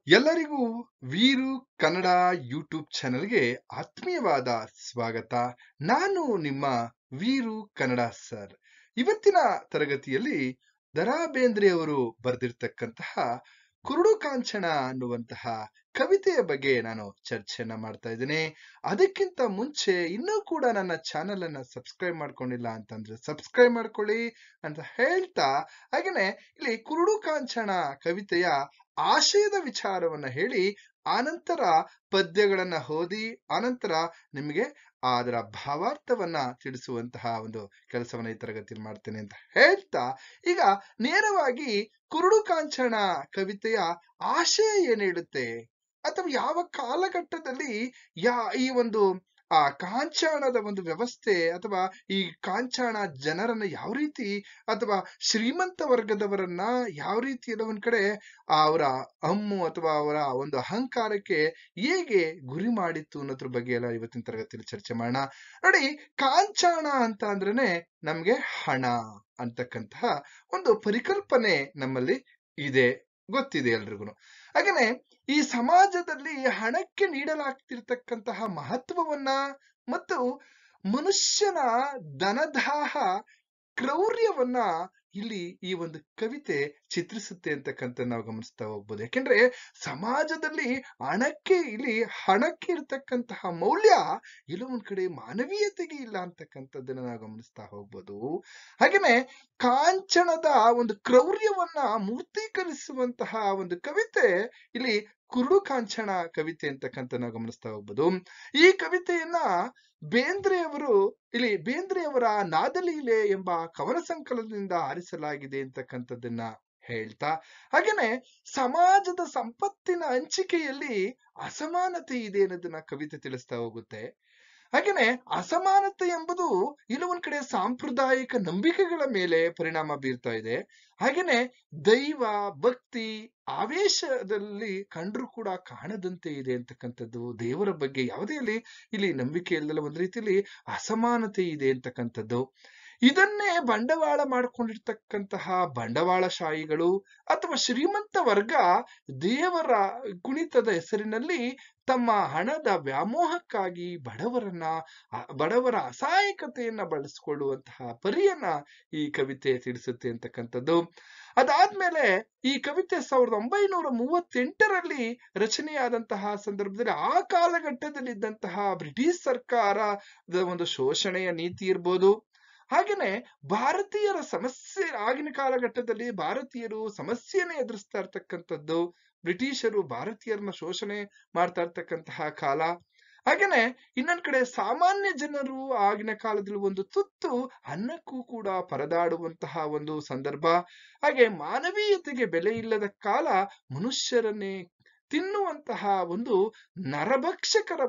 ಎಲ್ಲರಿಗೂ ವೀರು ಕನ್ನಡ ಯೂಟ್ಯೂಬ್ ಚಾನೆಲ್ಗೆ ಆತ್ಮೀಯವಾದ ಸ್ವಾಗತ. ನಾನು ನಿಮ್ಮ ವೀರು ಕನ್ನಡ ಸರ್. ಇವತ್ತಿನ ತರಗತಿಯಲ್ಲಿ ದರಾ ಬೇಂದ್ರೆ ಅವರು ಬರೆದಿರ್ತಕ್ಕಂತಹ ಕುರುಡು ಕಾಂಚನ ಅನ್ನುವಂತಹ ಕವಿತೆಯ ಬಗ್ಗೆ ನಾನು ಚರ್ಚೆಯನ್ನ ಮಾಡ್ತಾ ಇದ್ದೇನೆ. ಅದಕ್ಕಿಂತ ಮುಂಚೆ ಇನ್ನೂ ಕೂಡ ನನ್ನ ಚಾನೆಲ್ ಅನ್ನ ಸಬ್ಸ್ಕ್ರೈಬ್ ಮಾಡ್ಕೊಂಡಿಲ್ಲ ಅಂತಂದ್ರೆ ಸಬ್ಸ್ಕ್ರೈಬ್ ಮಾಡ್ಕೊಳ್ಳಿ ಅಂತ ಹೇಳ್ತಾ, ಹಾಗೇನೆ ಇಲ್ಲಿ ಕುರುಡು ಕಾಂಚನ ಕವಿತೆಯ ಆಶಯದ ವಿಚಾರವನ್ನ ಹೇಳಿ, ಆನಂತರ ಪದ್ಯಗಳನ್ನ ಓದಿ, ಆನಂತರ ನಿಮಗೆ ಅದರ ಭಾವಾರ್ಥವನ್ನ ತಿಳಿಸುವಂತಹ ಒಂದು ಕೆಲಸವನ್ನ ಈ ತರಗತಿಯಲ್ಲಿ ಮಾಡ್ತೇನೆ ಅಂತ ಹೇಳ್ತಾ, ಈಗ ನೇರವಾಗಿ ಕುರುಡು ಕಾಂಚನ ಕವಿತೆಯ ಆಶಯ ಏನ್ ಹೇಳುತ್ತೆ, ಅಥವಾ ಯಾವ ಕಾಲಘಟ್ಟದಲ್ಲಿ ಈ ಒಂದು ಕಾಂಚಾಣದ ಒಂದು ವ್ಯವಸ್ಥೆ, ಅಥವಾ ಈ ಕಾಂಚಾಣ ಜನರನ್ನ ಯಾವ ರೀತಿ, ಅಥವಾ ಶ್ರೀಮಂತ ವರ್ಗದವರನ್ನ ಯಾವ ರೀತಿ ಎಲ್ಲ ಒಂದ್ ಕಡೆ ಅವರ ಹಮ್ಮು ಅಥವಾ ಅವರ ಒಂದು ಅಹಂಕಾರಕ್ಕೆ ಹೇಗೆ ಗುರಿ ಮಾಡಿತ್ತು ಅನ್ನೋದ್ರ ಬಗ್ಗೆ ಎಲ್ಲ ಇವತ್ತಿನ ತರಗತಿಯಲ್ಲಿ ಚರ್ಚೆ ಮಾಡೋಣ. ನೋಡಿ, ಕಾಂಚಾಣ ಅಂತ ಅಂದ್ರೇನೆ ನಮ್ಗೆ ಹಣ ಅಂತಕ್ಕಂತಹ ಒಂದು ಪರಿಕಲ್ಪನೆ ನಮ್ಮಲ್ಲಿ ಇದೆ, ಗೊತ್ತಿದೆ ಎಲ್ರಿಗೂ. ಹಾಗೇನೆ ಈ ಸಮಾಜದಲ್ಲಿ ಹಣಕ್ಕೆ ನೀಡಲಾಗ್ತಿರ್ತಕ್ಕಂತಹ ಮಹತ್ವವನ್ನ ಮತ್ತು ಮನುಷ್ಯನ ಧನದಾಹ, ಕ್ರೌರ್ಯವನ್ನ ಇಲ್ಲಿ ಈ ಒಂದು ಕವಿತೆ ಚಿತ್ರಿಸುತ್ತೆ ಅಂತಕ್ಕಂಥ ನಾವು ಗಮನಿಸ್ತಾ ಹೋಗ್ಬೋದು. ಯಾಕೆಂದ್ರೆ ಸಮಾಜದಲ್ಲಿ ಹಣಕ್ಕೆ ಇರ್ತಕ್ಕಂತಹ ಮೌಲ್ಯ ಎಲ್ಲೋ ಒಂದ್ ಕಡೆ ಮಾನವೀಯತೆಗೆ ಇಲ್ಲ ಅಂತಕ್ಕಂಥದ್ದನ್ನ ನಾವು ಗಮನಿಸ್ತಾ ಹೋಗ್ಬೋದು. ಹಾಗೇನೆ ಕಾಂಚನದ ಒಂದು ಕ್ರೌರ್ಯವನ್ನ ಮೂರ್ತೀಕರಿಸುವಂತಹ ಒಂದು ಕವಿತೆ ಇಲ್ಲಿ ಕುರುಡು ಕಾಂಚನ ಕವಿತೆ ಅಂತಕ್ಕಂಥ ನಾವು ಗಮನಿಸ್ತಾ ಹೋಗ್ಬೋದು. ಈ ಕವಿತೆಯನ್ನ ಬೇಂದ್ರೆಯವರ ನಾದಲೀಲೆ ಎಂಬ ಕವನ ಸಂಕಲನದಿಂದ ಆರಿಸಲಾಗಿದೆ ಅಂತಕ್ಕಂಥದ್ದನ್ನ ಹೇಳ್ತಾ, ಹಾಗೇನೆ ಸಮಾಜದ ಸಂಪತ್ತಿನ ಹಂಚಿಕೆಯಲ್ಲಿ ಅಸಮಾನತೆ ಇದೆ ಅನ್ನೋದನ್ನ ಕವಿತೆ ತಿಳಿಸ್ತಾ ಹೋಗುತ್ತೆ. ಹಾಗೇನೆ ಅಸಮಾನತೆ ಎಂಬುದು ಇನ್ನು ಒಂದ್ ಕಡೆ ಸಾಂಪ್ರದಾಯಿಕ ನಂಬಿಕೆಗಳ ಮೇಲೆ ಪರಿಣಾಮ ಬೀರ್ತಾ ಇದೆ. ಹಾಗೇನೆ ದೈವ ಭಕ್ತಿ ಆವೇಶದಲ್ಲಿ ಕಂಡ್ರು ಕೂಡ ಕಾಣದಂತೆ ಇದೆ ಅಂತಕ್ಕಂಥದ್ದು. ದೇವರ ಬಗ್ಗೆ ಯಾವುದೇ ಇಲ್ಲಿ ನಂಬಿಕೆ ಇಲ್ಲದಲ್ಲ, ಒಂದ್ ರೀತಿಯಲ್ಲಿ ಅಸಮಾನತೆ ಇದೆ ಅಂತಕ್ಕಂಥದ್ದು. ಇದನ್ನೇ ಬಂಡವಾಳ ಮಾಡ್ಕೊಂಡಿರ್ತಕ್ಕಂತಹ ಬಂಡವಾಳಶಾಹಿಗಳು ಅಥವಾ ಶ್ರೀಮಂತ ವರ್ಗ ದೇವರ ಕುಣಿತದ ಹೆಸರಿನಲ್ಲಿ ತಮ್ಮ ಹಣದ ವ್ಯಾಮೋಹಕ್ಕಾಗಿ ಬಡವರ ಅಸಹಾಯಕತೆಯನ್ನ ಬಳಸಿಕೊಳ್ಳುವಂತಹ ಪರಿಯನ್ನ ಈ ಕವಿತೆ ತಿಳಿಸುತ್ತೆ ಅಂತಕ್ಕಂಥದ್ದು. ಅದಾದ್ಮೇಲೆ ಈ ಕವಿತೆ 1938ರಲ್ಲಿ ರಚನೆಯಾದಂತಹ ಸಂದರ್ಭದಲ್ಲಿ ಆ ಕಾಲಘಟ್ಟದಲ್ಲಿ ಇದ್ದಂತಹ ಬ್ರಿಟಿಷ್ ಸರ್ಕಾರದ ಒಂದು ಶೋಷಣೆಯ ನೀತಿ ಇರ್ಬೋದು, ಹಾಗೇನೆ ಭಾರತೀಯರ ಸಮಸ್ಯೆ, ಆಗಿನ ಕಾಲಘಟ್ಟದಲ್ಲಿ ಭಾರತೀಯರು ಸಮಸ್ಯೆಯನ್ನ ಎದುರಿಸ್ತಾ ಇರ್ತಕ್ಕಂಥದ್ದು, ಬ್ರಿಟಿಷರು ಭಾರತೀಯರನ್ನ ಶೋಷಣೆ ಮಾಡ್ತಾ ಇರ್ತಕ್ಕಂತಹ ಕಾಲ. ಹಾಗೇನೆ ಇನ್ನೊಂದ್ ಕಡೆ ಸಾಮಾನ್ಯ ಜನರು ಆಗಿನ ಕಾಲದಲ್ಲಿ ಒಂದು ತುತ್ತು ಅನ್ನಕ್ಕೂ ಕೂಡ ಪರದಾಡುವಂತಹ ಒಂದು ಸಂದರ್ಭ. ಹಾಗೆ ಮಾನವೀಯತೆಗೆ ಬೆಲೆ ಇಲ್ಲದ ಕಾಲ, ಮನುಷ್ಯರನ್ನೇ ತಿನ್ನುವಂತಹ ಒಂದು ನರಭಕ್ಷಕರ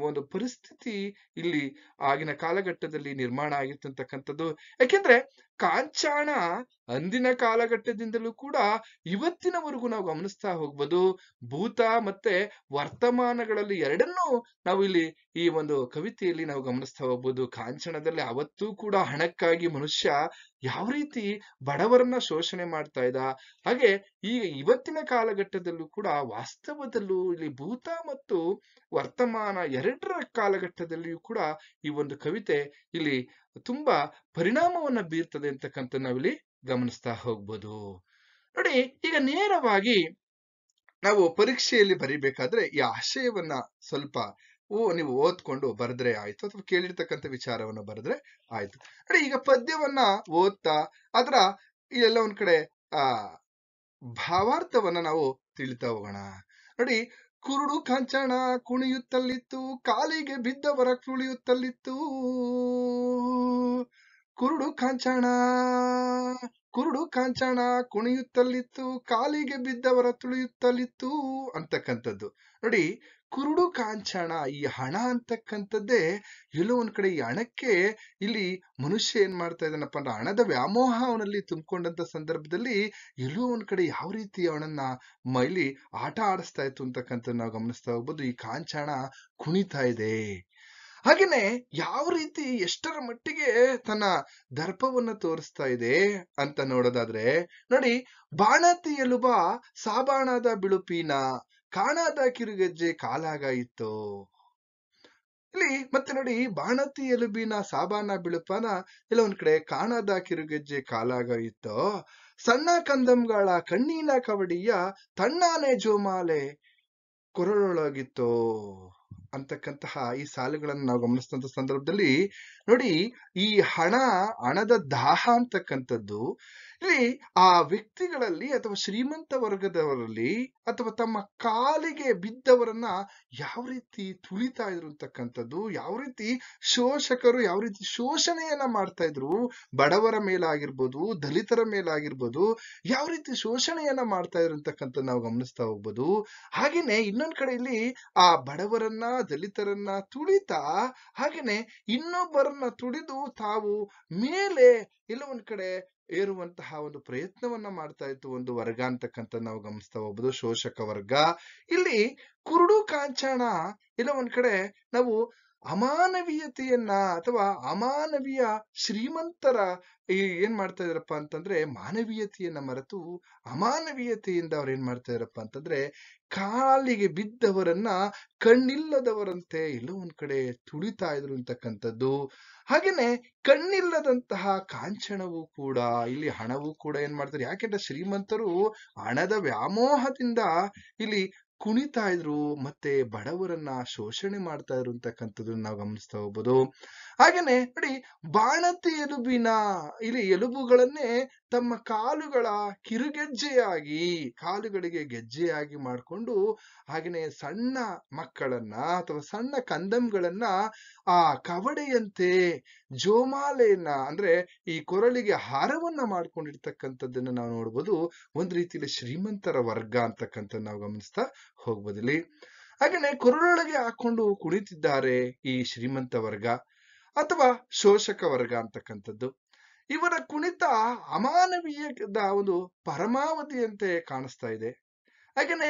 ಒಂದು ಪರಿಸ್ಥಿತಿ ಇಲ್ಲಿ ಆಗಿನ ಕಾಲಘಟ್ಟದಲ್ಲಿ ನಿರ್ಮಾಣ ಆಗಿರ್ತಕ್ಕಂಥದ್ದು. ಯಾಕೆಂದ್ರೆ ಕಾಂಚಾಣ ಅಂದಿನ ಕಾಲಘಟ್ಟದಿಂದಲೂ ಕೂಡ ಇವತ್ತಿನವರೆಗೂ ನಾವು ಗಮನಿಸ್ತಾ ಹೋಗ್ಬೋದು. ಭೂತ ಮತ್ತೆ ವರ್ತಮಾನಗಳಲ್ಲಿ ಎರಡನ್ನೂ ನಾವು ಇಲ್ಲಿ ಈ ಒಂದು ಕವಿತೆಯಲ್ಲಿ ನಾವು ಗಮನಿಸ್ತಾ ಹೋಗ್ಬೋದು. ಕಾಂಚನದಲ್ಲಿ ಅವತ್ತೂ ಕೂಡ ಹಣಕ್ಕಾಗಿ ಮನುಷ್ಯ ಯಾವ ರೀತಿ ಬಡವರನ್ನ ಶೋಷಣೆ ಮಾಡ್ತಾ ಇದ್ದ, ಹಾಗೆ ಈಗ ಇವತ್ತಿನ ಕಾಲಘಟ್ಟದಲ್ಲೂ ಕೂಡ ವಾಸ್ತವದಲ್ಲೂ ಇಲ್ಲಿ ಭೂತ ಮತ್ತು ವರ್ತಮಾನ ಎರಡರ ಕಾಲಘಟ್ಟದಲ್ಲಿಯೂ ಕೂಡ ಈ ಒಂದು ಕವಿತೆ ಇಲ್ಲಿ ತುಂಬಾ ಪರಿಣಾಮವನ್ನ ಬೀರ್ತದೆ ಅಂತಕ್ಕಂಥ ನಾವಿಲ್ಲಿ ಗಮನಿಸ್ತಾ ಹೋಗ್ಬೋದು. ನೋಡಿ, ಈಗ ನೇರವಾಗಿ ನಾವು ಪರೀಕ್ಷೆಯಲ್ಲಿ ಬರಿಬೇಕಾದ್ರೆ ಈ ಆಶಯವನ್ನ ಸ್ವಲ್ಪ ನೀವು ಓದ್ಕೊಂಡು ಬರೆದ್ರೆ ಆಯ್ತು, ಅಥವಾ ಕೇಳಿರ್ತಕ್ಕಂಥ ವಿಚಾರವನ್ನ ಬರೆದ್ರೆ ಆಯ್ತು. ನೋಡಿ, ಈಗ ಪದ್ಯವನ್ನ ಓದ್ತಾ ಅದರ ಇಲ್ಲೆಲ್ಲ ಒಂದ್ ಕಡೆ ಭಾವಾರ್ಥವನ್ನ ನಾವು ತಿಳಿತಾ ಹೋಗೋಣ. ನೋಡಿ, ಕುರುಡು ಕಾಂಚನ ಕುಣಿಯುತ್ತಲಿತ್ತು, ಕಾಲಿಗೆ ಬಿದ್ದವರ ತುಳಿಯುತ್ತಲಿತ್ತು. ಕುರುಡು ಕಾಂಚನ ಕುಣಿಯುತ್ತಲಿತ್ತು, ಕಾಲಿಗೆ ಬಿದ್ದವರ ತುಳಿಯುತ್ತಲಿತ್ತು ಅಂತಕ್ಕಂಥದ್ದು. ನೋಡಿ, ಕುರುಡು ಕಾಂಚನ, ಈ ಹಣ ಅಂತಕ್ಕಂಥದ್ದೇ ಎಲ್ಲೋ ಒಂದ್ ಕಡೆ ಈ ಹಣಕ್ಕೆ ಇಲ್ಲಿ ಮನುಷ್ಯ ಏನ್ ಮಾಡ್ತಾ ಇದ್ದಾನಪ್ಪ ಅಂದ್ರೆ, ಹಣದ ವ್ಯಾಮೋಹ ಅವನಲ್ಲಿ ತುಂಬಿಕೊಂಡಂತ ಸಂದರ್ಭದಲ್ಲಿ ಎಲ್ಲೋ ಒಂದ್ ಕಡೆ ಯಾವ ರೀತಿ ಅವನನ್ನ ಇಲ್ಲಿ ಆಟ ಆಡಿಸ್ತಾ ಇತ್ತು ಅಂತಕ್ಕಂಥದ್ದು ನಾವು ಗಮನಿಸ್ತಾ ಹೋಗ್ಬೋದು. ಈ ಕಾಂಚನ ಕುಣಿತಾ ಇದೆ. ಹಾಗೇನೆ ಯಾವ ರೀತಿ ಎಷ್ಟರ ಮಟ್ಟಿಗೆ ತನ್ನ ದರ್ಪವನ್ನ ತೋರಿಸ್ತಾ ಇದೆ ಅಂತ ನೋಡೋದಾದ್ರೆ ನೋಡಿ, ಬಾಣತಿ ಎಲುಬ ಸಾಬಾಣದ ಬಿಳುಪಿನ ಕಾಣಾದ ಕಿರುಗೆಜ್ಜೆ ಕಾಲಾಗ ಇತ್ತು. ಇಲ್ಲಿ ಮತ್ತೆ ನೋಡಿ, ಬಾಣತಿ ಎಲುಬಿನ ಸಾಬಾನ ಬಿಳುಪನ ಇಲ್ಲ ಒಂದ್ ಕಡೆ ಕಾಣದ ಕಿರುಗೆಜ್ಜೆ ಕಾಲಾಗ ಇತ್ತು. ಸಣ್ಣ ಕಂದಂಗಳ ಕಣ್ಣಿನ ಕವಡಿಯ ತಣ್ಣಾನೆ ಜೋಮಾಲೆ ಕೊರಳೊಳಗಿತ್ತು ಅಂತಕ್ಕಂತಹ ಈ ಸಾಲುಗಳನ್ನು ನಾವು ಗಮನಿಸಿದಂತ ಸಂದರ್ಭದಲ್ಲಿ ನೋಡಿ, ಈ ಹಣದ ದಾಹ ಅಂತಕ್ಕಂಥದ್ದು ಇಲ್ಲಿ ಆ ವ್ಯಕ್ತಿಗಳಲ್ಲಿ ಅಥವಾ ಶ್ರೀಮಂತ ವರ್ಗದವರಲ್ಲಿ ಅಥವಾ ತಮ್ಮ ಕಾಲಿಗೆ ಬಿದ್ದವರನ್ನ ಯಾವ ರೀತಿ ತುಳಿತಾ ಇದ್ರು ಅಂತಕ್ಕಂಥದ್ದು, ಯಾವ ರೀತಿ ಶೋಷಕರು ಯಾವ ರೀತಿ ಶೋಷಣೆಯನ್ನ ಮಾಡ್ತಾ ಇದ್ರು, ಬಡವರ ಮೇಲಾಗಿರ್ಬೋದು, ದಲಿತರ ಮೇಲಾಗಿರ್ಬೋದು, ಯಾವ ರೀತಿ ಶೋಷಣೆಯನ್ನ ಮಾಡ್ತಾ ಇದ್ರು ಅಂತಕ್ಕಂಥದ್ದು ನಾವು ಗಮನಿಸ್ತಾ ಹೋಗ್ಬೋದು. ಹಾಗೇನೆ ಇನ್ನೊಂದ್ ಕಡೆ ಇಲ್ಲಿ ಆ ಬಡವರನ್ನ ದಲಿತರನ್ನ ತುಳಿತಾ ಹಾಗೇನೆ ಇನ್ನೊಬ್ಬರನ್ನ ತುಳಿದು ತಾವು ಮೇಲೆ ಎಲ್ಲ ಒಂದ್ ಕಡೆ ಏರುವಂತಹ ಒಂದು ಪ್ರಯತ್ನವನ್ನ ಮಾಡ್ತಾ ಇತ್ತು ಒಂದು ವರ್ಗ ಅಂತಕ್ಕಂಥ ನಾವು ಗಮನಿಸ್ತಾ ಹೋಗ್ಬೋದು, ಶೋಷಕ ವರ್ಗ. ಇಲ್ಲಿ ಕುರುಡು ಕಾಂಚಾಣ ಎಲ್ಲ ಒಂದ್ ಕಡೆ ನಾವು ಅಮಾನವೀಯತೆಯನ್ನ ಅಥವಾ ಅಮಾನವೀಯ ಶ್ರೀಮಂತರ ಏನ್ ಮಾಡ್ತಾ ಇದ್ರಪ್ಪ ಅಂತಂದ್ರೆ ಮಾನವೀಯತೆಯನ್ನ ಮರೆತು ಅಮಾನವೀಯತೆಯಿಂದ ಅವ್ರು ಏನ್ ಮಾಡ್ತಾ ಇದ್ರಪ್ಪ ಅಂತಂದ್ರೆ ಕಾಲಿಗೆ ಬಿದ್ದವರನ್ನ ಕಣ್ಣಿಲ್ಲದವರಂತೆ ಎಲ್ಲೋ ಒಂದ್ ಕಡೆ ತುಳಿತಾ ಇದ್ರು ಅಂತಕ್ಕಂಥದ್ದು. ಹಾಗೇನೆ ಕಣ್ಣಿಲ್ಲದಂತಹ ಕಾಂಚನವು ಕೂಡ ಇಲ್ಲಿ ಹಣವು ಕೂಡ ಏನ್ ಮಾಡ್ತಾರೆ, ಯಾಕೆಂದ್ರೆ ಶ್ರೀಮಂತರು ಹಣದ ವ್ಯಾಮೋಹದಿಂದ ಇಲ್ಲಿ ಕುಣಿತಾ ಇದ್ರು ಮತ್ತೆ ಬಡವರನ್ನ ಶೋಷಣೆ ಮಾಡ್ತಾ ಇದ್ರು ಅಂತಕ್ಕಂಥದ್ದು ನಾವು ಗಮನಿಸ್ತಾ ಹೋಗ್ಬೋದು. ಹಾಗೇನೆ ನೋಡಿ, ಬಾಣತಿ ಎಲುಬಿನ ಇಲ್ಲಿ ಎಲುಬುಗಳನ್ನೇ ತಮ್ಮ ಕಾಲುಗಳ ಕಿರುಗೆಜ್ಜೆಯಾಗಿ ಕಾಲುಗಳಿಗೆ ಗೆಜ್ಜೆಯಾಗಿ ಮಾಡಿಕೊಂಡು ಹಾಗೇನೆ ಸಣ್ಣ ಮಕ್ಕಳನ್ನ ಅಥವಾ ಸಣ್ಣ ಕಂದಮ್ಗಳನ್ನ ಆ ಕವಡೆಯಂತೆ ಜೋಮಾಲೆಯನ್ನ ಅಂದ್ರೆ ಈ ಕೊರಳಿಗೆ ಹಾರವನ್ನ ಮಾಡ್ಕೊಂಡಿರ್ತಕ್ಕಂಥದ್ದನ್ನ ನಾವು ನೋಡ್ಬೋದು. ಒಂದ್ ರೀತಿಯಲ್ಲಿ ಶ್ರೀಮಂತರ ವರ್ಗ ಅಂತಕ್ಕಂಥ ನಾವು ಗಮನಿಸ್ತಾ ಹೋಗ್ಬೋದಿಲ್ಲಿ. ಹಾಗೇನೆ ಕೊರಳೊಳಗೆ ಹಾಕೊಂಡು ಕುಳಿತಿದ್ದಾರೆ ಈ ಶ್ರೀಮಂತ ವರ್ಗ ಅಥವಾ ಶೋಷಕ ವರ್ಗ ಅಂತಕ್ಕಂಥದ್ದು. ಇವರ ಕುಣಿತ ಅಮಾನವೀಯದ ಒಂದು ಪರಮಾವಧಿಯಂತೆ ಕಾಣಿಸ್ತಾ ಇದೆ. ಹಾಗೇನೆ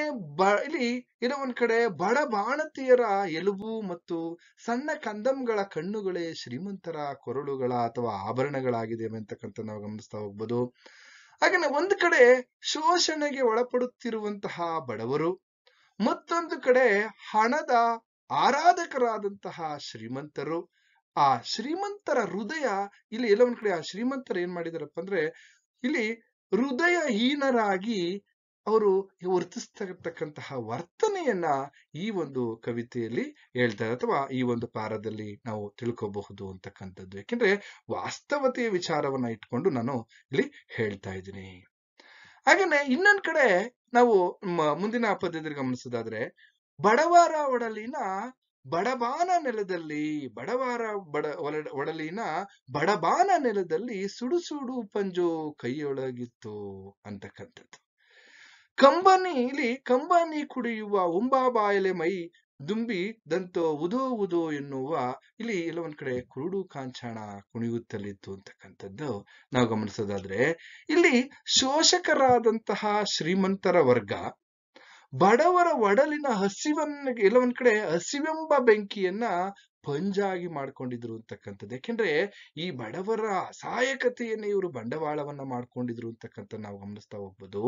ಇಲ್ಲಿ ಇರೋ ಒಂದ್ ಕಡೆ ಬಡ ಬಾಣತಿಯರ ಎಲುಬು ಮತ್ತು ಸಣ್ಣ ಕಂದಮ್ಗಳ ಕಣ್ಣುಗಳೇ ಶ್ರೀಮಂತರ ಕೊರಳುಗಳ ಅಥವಾ ಆಭರಣಗಳಾಗಿದೆ ಅಂತಕ್ಕಂಥ ನಾವು ಗಮನಿಸ್ತಾ ಹೋಗ್ಬೋದು. ಹಾಗೇನೆ ಒಂದ್ ಕಡೆ ಶೋಷಣೆಗೆ ಒಳಪಡುತ್ತಿರುವಂತಹ ಬಡವರು, ಮತ್ತೊಂದು ಕಡೆ ಹಣದ ಆರಾಧಕರಾದಂತಹ ಶ್ರೀಮಂತರು. ಆ ಶ್ರೀಮಂತರ ಹೃದಯ ಇಲ್ಲಿ ಎಲ್ಲ ಒಂದ್ ಕಡೆ ಆ ಶ್ರೀಮಂತರು ಏನ್ ಮಾಡಿದಾರಪ್ಪ ಅಂದ್ರೆ ಇಲ್ಲಿ ಹೃದಯಹೀನರಾಗಿ ಅವರು ವರ್ತಿಸ್ತಕ್ಕಂತಹ ವರ್ತನೆಯನ್ನ ಈ ಒಂದು ಕವಿತೆಯಲ್ಲಿ ಹೇಳ್ತಾರೆ ಅಥವಾ ಈ ಒಂದು ಪಾರದಲ್ಲಿ ನಾವು ತಿಳ್ಕೋಬಹುದು ಅಂತಕ್ಕಂಥದ್ದು. ಯಾಕೆಂದ್ರೆ ವಾಸ್ತವತೆಯ ವಿಚಾರವನ್ನ ಇಟ್ಕೊಂಡು ನಾನು ಇಲ್ಲಿ ಹೇಳ್ತಾ ಇದ್ದೀನಿ. ಹಾಗೇನೆ ಇನ್ನೊಂದ್ ಕಡೆ ನಾವು ಮುಂದಿನ ಪದ್ಯದಲ್ಲಿ ಗಮನಿಸೋದಾದ್ರೆ, ಬಡವರ ಒಡಲಿನ ಬಡಬಾನ ನೆಲದಲ್ಲಿ ಒಡಲಿನ ಬಡಬಾನ ನೆಲದಲ್ಲಿ ಸುಡು ಸುಡು ಪಂಜು ಕೈಯೊಳಗಿತ್ತು ಅಂತಕ್ಕಂಥದ್ದು. ಕಂಬನಿ ಕುಡಿಯುವ ಉಂಬಾಬಾಯಲೆ ಮೈ ದುಂಬಿ ದಂತೋ ಉದೋ ಉದೋ ಎನ್ನುವ ಇಲ್ಲಿ ಎಲ್ಲ ಒಂದ್ ಕಡೆ ಕುರುಡು ಕಾಂಚಾಣ ಕುಣಿಯುತ್ತಲಿತ್ತು ಅಂತಕ್ಕಂಥದ್ದು ನಾವು ಗಮನಿಸೋದಾದ್ರೆ, ಇಲ್ಲಿ ಶೋಷಕರಾದಂತಹ ಶ್ರೀಮಂತರ ವರ್ಗ ಬಡವರ ಒಡಲಿನ ಹಸಿವನ್ನ ಎಲ್ಲ ಒಂದ್ ಕಡೆ ಹಸಿವೆಂಬ ಬೆಂಕಿಯನ್ನ ಪಂಜಾಗಿ ಮಾಡ್ಕೊಂಡಿದ್ರು ಅಂತಕ್ಕಂಥದ್ದು. ಯಾಕೆಂದ್ರೆ ಈ ಬಡವರ ಅಸಹಾಯಕತೆಯನ್ನೇ ಇವರು ಬಂಡವಾಳವನ್ನ ಮಾಡ್ಕೊಂಡಿದ್ರು ಅಂತಕ್ಕಂಥ ನಾವು ಗಮನಿಸ್ತಾ ಹೋಗ್ಬೋದು.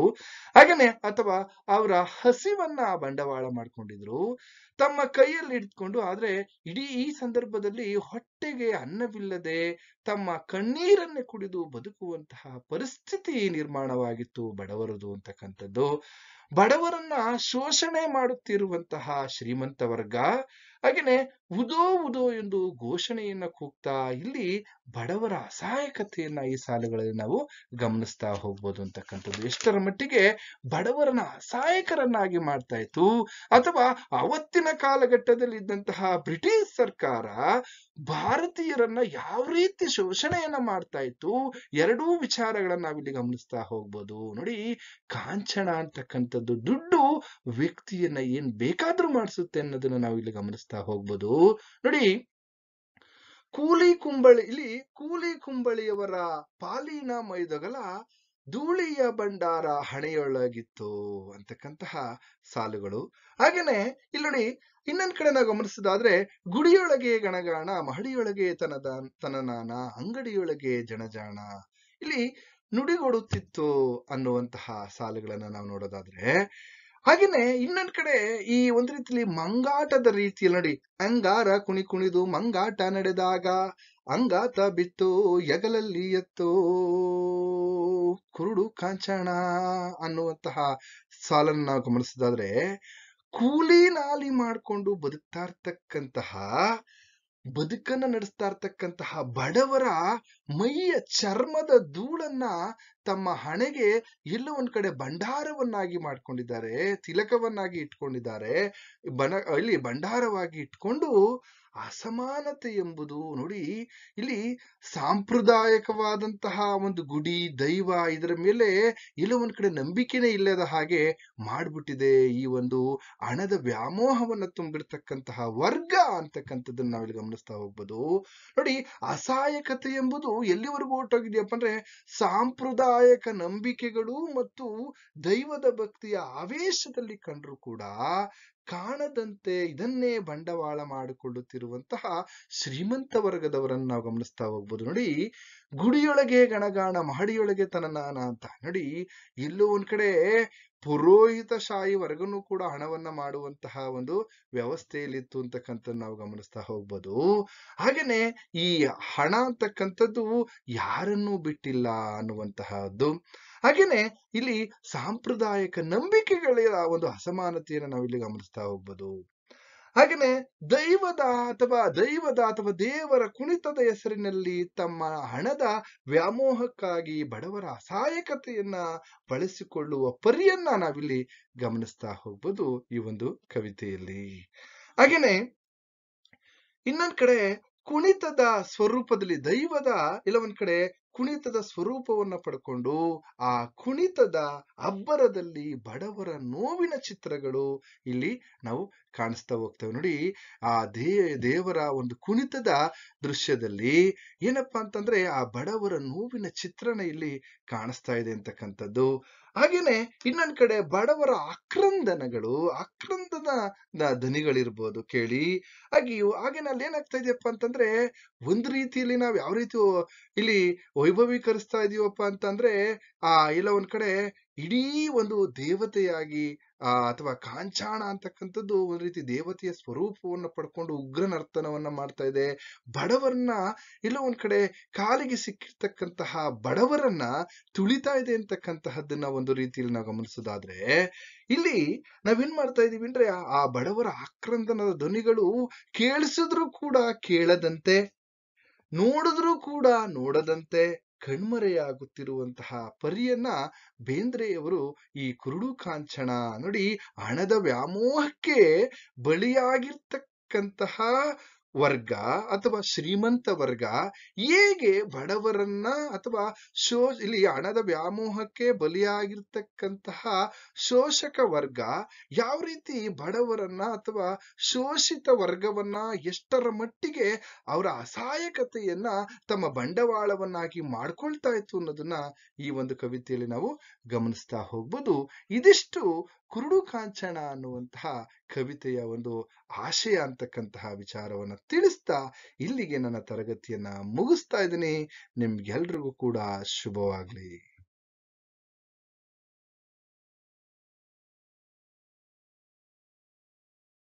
ಹಾಗೇನೆ ಅಥವಾ ಅವರ ಹಸಿವನ್ನ ಬಂಡವಾಳ ಮಾಡ್ಕೊಂಡಿದ್ರು ತಮ್ಮ ಕೈಯಲ್ಲಿ ಇಟ್ಕೊಂಡು. ಆದ್ರೆ ಇಡೀ ಈ ಸಂದರ್ಭದಲ್ಲಿ ಹೊಟ್ಟೆಗೆ ಅನ್ನವಿಲ್ಲದೆ ತಮ್ಮ ಕಣ್ಣೀರನ್ನೇ ಕುಡಿದು ಬದುಕುವಂತಹ ಪರಿಸ್ಥಿತಿ ನಿರ್ಮಾಣವಾಗಿತ್ತು ಬಡವರದು ಅಂತಕ್ಕಂಥದ್ದು. ಬಡವರನ್ನ ಶೋಷಣೆ ಮಾಡುತ್ತಿರುವಂತಹ ಶ್ರೀಮಂತ ವರ್ಗ ಹಾಗೇನೆ ಉದೋ ಉದೋ ಎಂದು ಘೋಷಣೆಯನ್ನ ಕೂಗ್ತಾ ಇಲ್ಲಿ ಬಡವರ ಅಸಹಾಯಕತೆಯನ್ನ ಈ ಸಾಲುಗಳಲ್ಲಿ ನಾವು ಗಮನಿಸ್ತಾ ಹೋಗ್ಬೋದು ಅಂತಕ್ಕಂಥದ್ದು. ಎಷ್ಟರ ಮಟ್ಟಿಗೆ ಬಡವರನ್ನ ಅಸಹಾಯಕರನ್ನಾಗಿ ಮಾಡ್ತಾ ಇತ್ತು, ಅಥವಾ ಅವತ್ತಿನ ಕಾಲಘಟ್ಟದಲ್ಲಿ ಇದ್ದಂತಹ ಬ್ರಿಟಿಷ್ ಸರ್ಕಾರ ಭಾರತೀಯರನ್ನ ಯಾವ ರೀತಿ ಶೋಷಣೆಯನ್ನ ಮಾಡ್ತಾ ಇತ್ತು, ಎರಡೂ ವಿಚಾರಗಳನ್ನ ನಾವಿಲ್ಲಿ ಗಮನಿಸ್ತಾ ಹೋಗ್ಬೋದು. ನೋಡಿ, ಕಾಂಚನ ಅಂತಕ್ಕಂಥದ್ದು ದುಡ್ಡು ವ್ಯಕ್ತಿಯನ್ನ ಏನ್ ಬೇಕಾದ್ರೂ ಮಾಡಿಸುತ್ತೆ ಅನ್ನೋದನ್ನ ನಾವು ಇಲ್ಲಿ ಗಮನಿಸ್ತಾ ಹೋಗ್ಬೋದು. ನೋಡಿ, ಕೂಲಿ ಕುಂಬಳಿಯವರ ಪಾಲಿನ ಮೈದೊಗಲ ಧೂಳಿಯ ಭಂಡಾರ ಹಣೆಯೊಳಗಿತ್ತು ಅಂತಕ್ಕಂತಹ ಸಾಲುಗಳು. ಹಾಗೇನೆ ಇಲ್ಲಿ ನೋಡಿ, ಇನ್ನೊಂದ್ ಕಡೆ ನಾವು ಗಮನಿಸೋದಾದ್ರೆ, ಗುಡಿಯೊಳಗೆ ಗಣಗಾಣ, ಮಹಡಿಯೊಳಗೆ ತನನಾನ, ಅಂಗಡಿಯೊಳಗೆ ಜಣಜಾಣ. ಇಲ್ಲಿ ನುಡಿಗೊಡುತ್ತಿತ್ತು ಅನ್ನುವಂತಹ ಸಾಲುಗಳನ್ನ ನಾವು ನೋಡೋದಾದ್ರೆ, ಹಾಗೇನೆ ಇನ್ನೊಂದ್ ಕಡೆ ಈ ಒಂದ್ ರೀತಿಯಲ್ಲಿ ಮಂಗಾಟದ ರೀತಿಯಲ್ಲಿ ನೋಡಿ, ಅಂಗಾರ ಕುಣಿದು ಮಂಗಾಟ ನಡೆದಾಗ ಅಂಗಾತ ಬಿತ್ತು ಎಗಲಲ್ಲಿ ಎತ್ತು ಕುರುಡು ಕಾಂಚಣ ಅನ್ನುವಂತಹ ಸಾಲನ್ನು ನಾವು ಗಮನಿಸೋದಾದ್ರೆ, ಕೂಲಿ ನಾಲಿ ಮಾಡ್ಕೊಂಡು ಬದುಕನ್ನ ನಡೆಸ್ತಾ ಇರ್ತಕ್ಕಂತಹ ಬಡವರ ಮೈಯ ಚರ್ಮದ ಧೂಳನ್ನ ತಮ್ಮ ಹಣೆಗೆ ಎಲ್ಲೋ ಒಂದ್ ಕಡೆ ಭಂಡಾರವನ್ನಾಗಿ ಮಾಡ್ಕೊಂಡಿದ್ದಾರೆ, ತಿಲಕವನ್ನಾಗಿ ಇಟ್ಕೊಂಡಿದ್ದಾರೆ. ಇಲ್ಲಿ ಭಂಡಾರವಾಗಿ ಇಟ್ಕೊಂಡು ಅಸಮಾನತೆ ಎಂಬುದು ನೋಡಿ, ಇಲ್ಲಿ ಸಾಂಪ್ರದಾಯಿಕವಾದಂತಹ ಒಂದು ಗುಡಿ ದೈವ ಇದರ ಮೇಲೆ ಎಲ್ಲೋ ಒಂದ್ ಕಡೆ ನಂಬಿಕೆನೇ ಇಲ್ಲದ ಹಾಗೆ ಮಾಡ್ಬಿಟ್ಟಿದೆ ಈ ಒಂದು ಹಣದ ವ್ಯಾಮೋಹವನ್ನ ತುಂಬಿರ್ತಕ್ಕಂತಹ ವರ್ಗ ಅಂತಕ್ಕಂಥದ್ದನ್ನ ನಾವಿಲ್ಲಿ ಗಮನಿಸ್ತಾ ಹೋಗ್ಬೋದು. ನೋಡಿ, ಅಸಹಾಯಕತೆ ಎಂಬುದು ಎಲ್ಲಿವರೆಗೂ ಹೊರಟೋಗಿದೆಯಪ್ಪ ಅಂದ್ರೆ, ಸಾಂಪ್ರದಾಯಿಕ ನಂಬಿಕೆಗಳು ಮತ್ತು ದೈವದ ಭಕ್ತಿಯ ಆವೇಶದಲ್ಲಿ ಕಂಡ್ರು ಕೂಡ ಕಾಣದಂತೆ ಇದನ್ನೇ ಬಂಡವಾಳ ಮಾಡಿಕೊಳ್ಳುತ್ತಿರುವಂತಹ ಶ್ರೀಮಂತ ವರ್ಗದವರನ್ನು ನಾವು ಗಮನಿಸ್ತಾ ಹೋಗ್ಬೋದು. ನೋಡಿ, ಗುಡಿಯೊಳಗೆ ಗಣಗಾಣ, ಮಹಡಿಯೊಳಗೆ ತನನಾನ ಅಂತ. ನೋಡಿ, ಎಲ್ಲೋ ಒಂದ್ ಕಡೆ ಪುರೋಹಿತಶಾಹಿ ವರ್ಗನೂ ಕೂಡ ಹಣವನ್ನ ಮಾಡುವಂತಹ ಒಂದು ವ್ಯವಸ್ಥೆಯಲ್ಲಿತ್ತು ಅಂತಕ್ಕಂಥದ್ದು ನಾವು ಗಮನಿಸ್ತಾ ಹೋಗ್ಬೋದು. ಹಾಗೇನೆ ಈ ಹಣ ಅಂತಕ್ಕಂಥದ್ದು ಯಾರನ್ನೂ ಬಿಟ್ಟಿಲ್ಲ ಅನ್ನುವಂತಹದ್ದು. ಹಾಗೇನೆ ಇಲ್ಲಿ ಸಾಂಪ್ರದಾಯಿಕ ನಂಬಿಕೆಗಳ ಒಂದು ಅಸಮಾನತೆಯನ್ನು ನಾವಿಲ್ಲಿ ಗಮನಿಸ್ತಾ ಹೋಗ್ಬೋದು. ಹಾಗೇನೆ ದೈವದ ಅಥವಾ ದೇವರ ಕುಣಿತದ ಹೆಸರಿನಲ್ಲಿ ತಮ್ಮ ಹಣದ ವ್ಯಾಮೋಹಕ್ಕಾಗಿ ಬಡವರ ಅಸಹಾಯಕತೆಯನ್ನ ಬಳಸಿಕೊಳ್ಳುವ ಪರಿಯನ್ನ ನಾವಿಲ್ಲಿ ಗಮನಿಸ್ತಾ ಹೋಗ್ಬೋದು ಈ ಒಂದು ಕವಿತೆಯಲ್ಲಿ. ಹಾಗೇನೆ ಇನ್ನೊಂದ್ ಕಡೆ ಕುಣಿತದ ಸ್ವರೂಪದಲ್ಲಿ ಇಲ್ಲ ಒಂದ್ ಕಡೆ ಕುಣಿತದ ಸ್ವರೂಪವನ್ನ ಪಡ್ಕೊಂಡು ಆ ಕುಣಿತದ ಅಬ್ಬರದಲ್ಲಿ ಬಡವರ ನೋವಿನ ಚಿತ್ರಗಳು ಇಲ್ಲಿ ನಾವು ಕಾಣಿಸ್ತಾ ಹೋಗ್ತೇವೆ. ನೋಡಿ, ಆ ದೇವರ ಒಂದು ಕುಣಿತದ ದೃಶ್ಯದಲ್ಲಿ ಏನಪ್ಪಾ ಅಂತಂದ್ರೆ ಆ ಬಡವರ ನೋವಿನ ಚಿತ್ರಣ ಇಲ್ಲಿ ಕಾಣಿಸ್ತಾ ಇದೆ ಅಂತಕ್ಕಂಥದ್ದು. ಹಾಗೇನೆ ಇನ್ನೊಂದ್ ಕಡೆ ಬಡವರ ಆಕ್ರಂದನ ದನಿಗಳಿರ್ಬೋದು ಕೇಳಿ. ಹಾಗೇನೆ ಅಲ್ಲಿ ಏನಾಗ್ತಾ ಇದೆಯಪ್ಪ ಅಂತಂದ್ರೆ, ಒಂದು ರೀತಿಯಲ್ಲಿ ನಾವು ಯಾವ ರೀತಿ ಇಲ್ಲಿ ವೈಭವೀಕರಿಸ್ತಾ ಇದೀವಪ್ಪ ಅಂತಂದ್ರೆ, ಇಲ್ಲ ಒಂದ್ ಕಡೆ ಇಡೀ ಒಂದು ದೇವತೆಯಾಗಿ ಅಥವಾ ಕಾಂಚಾಣ ಅಂತಕ್ಕಂಥದ್ದು ಒಂದ್ ರೀತಿ ದೇವತೆಯ ಸ್ವರೂಪವನ್ನ ಪಡ್ಕೊಂಡು ಉಗ್ರ ನರ್ತನವನ್ನ ಮಾಡ್ತಾ ಇದೆ. ಬಡವರನ್ನ ಎಲ್ಲೋ ಒಂದ್ ಕಡೆ ಕಾಲಿಗೆ ಸಿಕ್ಕಿರ್ತಕ್ಕಂತಹ ಬಡವರನ್ನ ತುಳಿತಾ ಇದೆ ಅಂತಕ್ಕಂತಹದ್ದನ್ನ ಒಂದು ರೀತಿಯಲ್ಲಿ ನಾವು ಗಮನಿಸೋದಾದ್ರೆ, ಇಲ್ಲಿ ನಾವೇನ್ ಮಾಡ್ತಾ ಇದೀವಿ ಅಂದ್ರೆ, ಆ ಬಡವರ ಆಕ್ರಂದನದ ಧ್ವನಿಗಳು ಕೇಳಿಸಿದ್ರು ಕೂಡ ಕೇಳದಂತೆ, ನೋಡಿದ್ರೂ ಕೂಡ ನೋಡದಂತೆ ಕಣ್ಮರೆಯಾಗುತ್ತಿರುವಂತಹ ಪರಿಯನ್ನ ಬೇಂದ್ರೆಯವರು ಈ ಕುರುಡು ಕಾಂಚನ ನೋಡಿ, ಹಣದ ವ್ಯಾಮೋಹಕ್ಕೆ ಬಲಿಯಾಗಿರ್ತಕ್ಕಂತಹ ವರ್ಗ ಅಥವಾ ಶ್ರೀಮಂತ ವರ್ಗ ಹೇಗೆ ಬಡವರನ್ನ ಅಥವಾ ಇಲ್ಲಿ ಹಣದ ವ್ಯಾಮೋಹಕ್ಕೆ ಬಲಿಯಾಗಿರ್ತಕ್ಕಂತಹ ಶೋಷಕ ವರ್ಗ ಯಾವ ರೀತಿ ಬಡವರನ್ನ ಅಥವಾ ಶೋಷಿತ ವರ್ಗವನ್ನ ಎಷ್ಟರ ಮಟ್ಟಿಗೆ ಅವರ ಅಸಹಾಯಕತೆಯನ್ನ ತಮ್ಮ ಬಂಡವಾಳವನ್ನಾಗಿ ಮಾಡ್ಕೊಳ್ತಾ ಇತ್ತು ಅನ್ನೋದನ್ನ ಈ ಒಂದು ಕವಿತೆಯಲ್ಲಿ ನಾವು ಗಮನಿಸ್ತಾ ಹೋಗ್ಬೋದು. ಇದಿಷ್ಟು ಕುರುಡು ಕಾಂಚನ ಅನ್ನುವಂತಹ ಕವಿತೆಯ ಒಂದು ಆಶಯ ಅಂತಕ್ಕಂತಹ ವಿಚಾರವನ್ನ ತಿಳಿಸ್ತಾ ಇಲ್ಲಿಗೆ ನನ್ನ ತರಗತಿಯನ್ನ ಮುಗಿಸ್ತಾ ಇದ್ದೀನಿ. ನಿಮ್ಗೆಲ್ರಿಗೂ ಕೂಡ ಶುಭವಾಗ್ಲಿ.